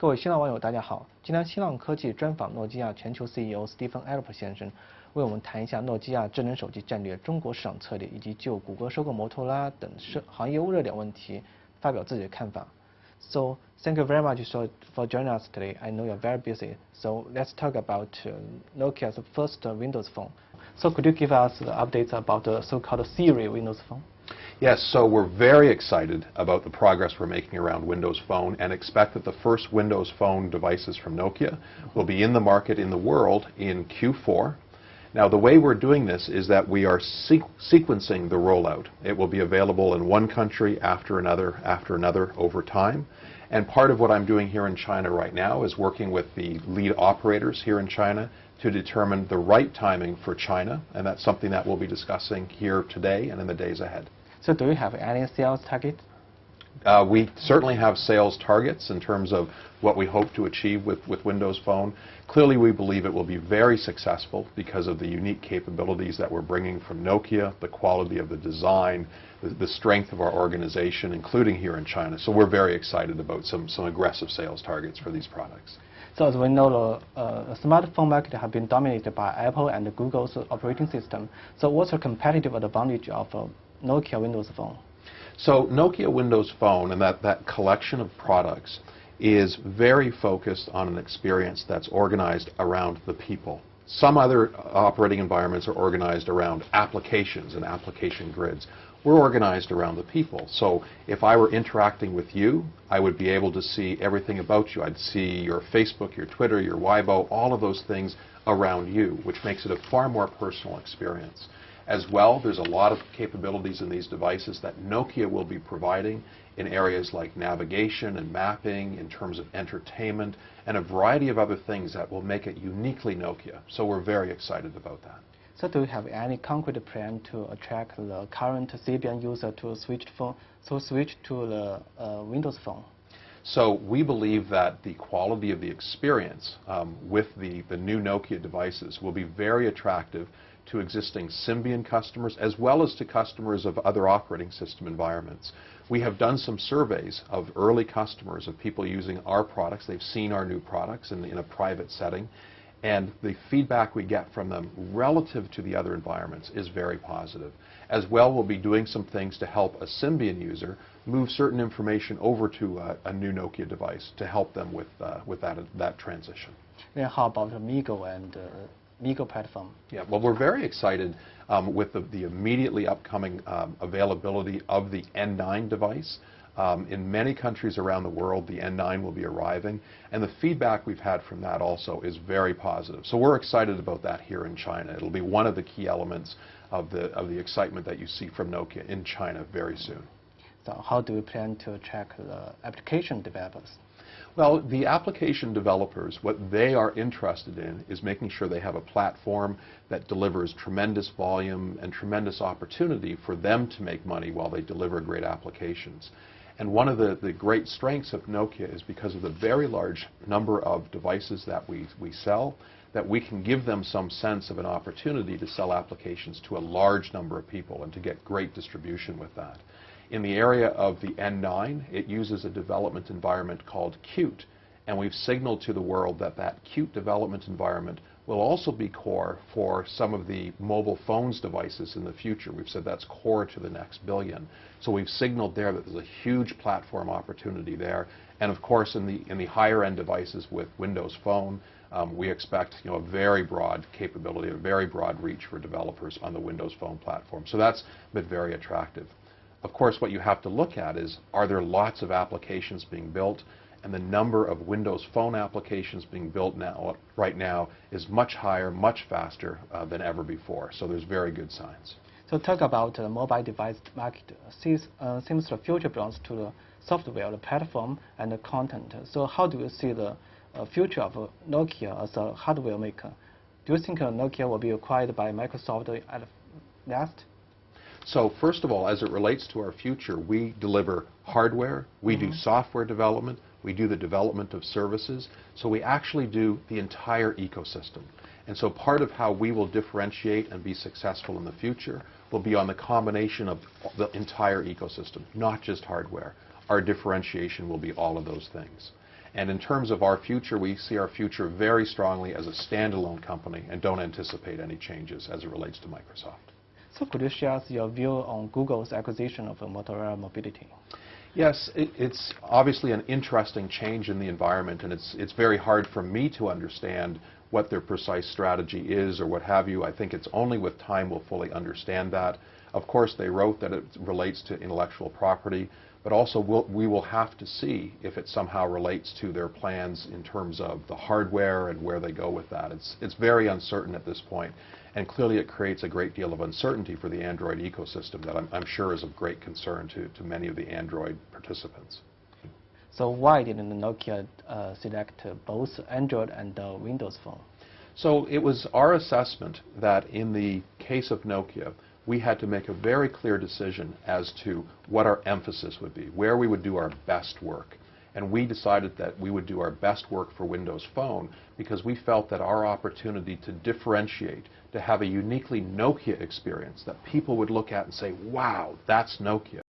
各位新浪网友，大家好！今天新浪科技专访诺基亚全球 CEO 斯蒂芬·埃洛普先生，为我们谈一下诺基亚智能手机战略、中国市场策略，以及就谷歌收购摩托罗拉等行业热点问题发表自己的看法。So thank you very much for joining us today. I know you're very busy. So let's talk about Nokia's first Windows phone. So could you give us the updates about the so-called Siri Windows phone? Yes, so we're very excited about the progress we're making around Windows Phone and expect that the first Windows Phone devices from Nokia will be in the market in the world in Q4. Now, the way we're doing this is that we are sequencing the rollout. It will be available in one country after another over time. And part of what I'm doing here in China right now is working with the lead operators here in China to determine the right timing for China, and that's something that we'll be discussing here today and in the days ahead. So do you have any sales target? We certainly have sales targets in terms of what we hope to achieve with Windows Phone. Clearly, we believe it will be very successful because of the unique capabilities that we're bringing from Nokia, the quality of the design, the strength of our organization, including here in China. So we're very excited about some aggressive sales targets for these products. So as we know, the smartphone market has been dominated by Apple and Google's operating system. So what's the competitive advantage of Nokia Windows Phone? So Nokia Windows Phone and that collection of products is very focused on an experience that's organized around the people. Some other operating environments are organized around applications and application grids. We're organized around the people. So if I were interacting with you, I would be able to see everything about you. I'd see your Facebook, your Twitter, your Weibo, all of those things around you, which makes it a far more personal experience. As well, there's a lot of capabilities in these devices that Nokia will be providing in areas like navigation and mapping, in terms of entertainment, and a variety of other things that will make it uniquely Nokia. So we're very excited about that. So do you have any concrete plan to attract the current CBN user to switch to the Windows Phone? So we believe that the quality of the experience with the new Nokia devices will be very attractive to existing Symbian customers as well as to customers of other operating system environments. We have done some surveys of early customers, of people using our products. They've seen our new products in a private setting, and the feedback we get from them relative to the other environments is very positive. As well, we'll be doing some things to help a Symbian user move certain information over to a new Nokia device to help them with that transition. Then how about MeeGo and MeeGo platform? Yeah, well, we're very excited with the immediately upcoming availability of the N9 device. In many countries around the world, the N9 will be arriving, and the feedback we've had from that also is very positive. So we're excited about that here in China. It'll be one of the key elements of the excitement that you see from Nokia in China very soon. So how do we plan to attract the application developers? Well, the application developers, what they are interested in is making sure they have a platform that delivers tremendous volume and tremendous opportunity for them to make money while they deliver great applications. And one of the great strengths of Nokia is because of the very large number of devices that we sell, that we can give them some sense of an opportunity to sell applications to a large number of people and to get great distribution with that. In the area of the N9, it uses a development environment called Qt, and we've signaled to the world that Qt development environment will also be core for some of the mobile phones devices in the future. We've said that's core to the next billion. So we've signaled there that there's a huge platform opportunity there. And of course, in the higher end devices with Windows Phone, we expect a very broad capability, a very broad reach for developers on the Windows Phone platform. So that's been very attractive. Of course, what you have to look at is, are there lots of applications being built? And the number of Windows Phone applications being built right now is much higher, much faster than ever before. So there's very good signs. So talk about the mobile device market. Seems the future belongs to the software, the platform, and the content. So how do you see the future of Nokia as a hardware maker? Do you think Nokia will be acquired by Microsoft at last? So first of all, as it relates to our future, we deliver hardware, we do software development, we do the development of services, so we actually do the entire ecosystem. And so part of how we will differentiate and be successful in the future will be on the combination of the entire ecosystem, not just hardware. Our differentiation will be all of those things. And in terms of our future, we see our future very strongly as a standalone company and don't anticipate any changes as it relates to Microsoft. So could you share us your view on Google's acquisition of Motorola Mobility? Yes, it's obviously an interesting change in the environment, and it's very hard for me to understand what their precise strategy is or what have you. I think it's only with time we'll fully understand that. Of course, they wrote that it relates to intellectual property, but also we will have to see if it somehow relates to their plans in terms of the hardware and where they go with that. It's very uncertain at this point, and clearly it creates a great deal of uncertainty for the Android ecosystem that I'm sure is of great concern to many of the Android participants. So why didn't Nokia select both Android and Windows Phone? So it was our assessment that in the case of Nokia, we had to make a very clear decision as to what our emphasis would be, where we would do our best work. And we decided that we would do our best work for Windows Phone because we felt that our opportunity to differentiate, to have a uniquely Nokia experience that people would look at and say, wow, that's Nokia.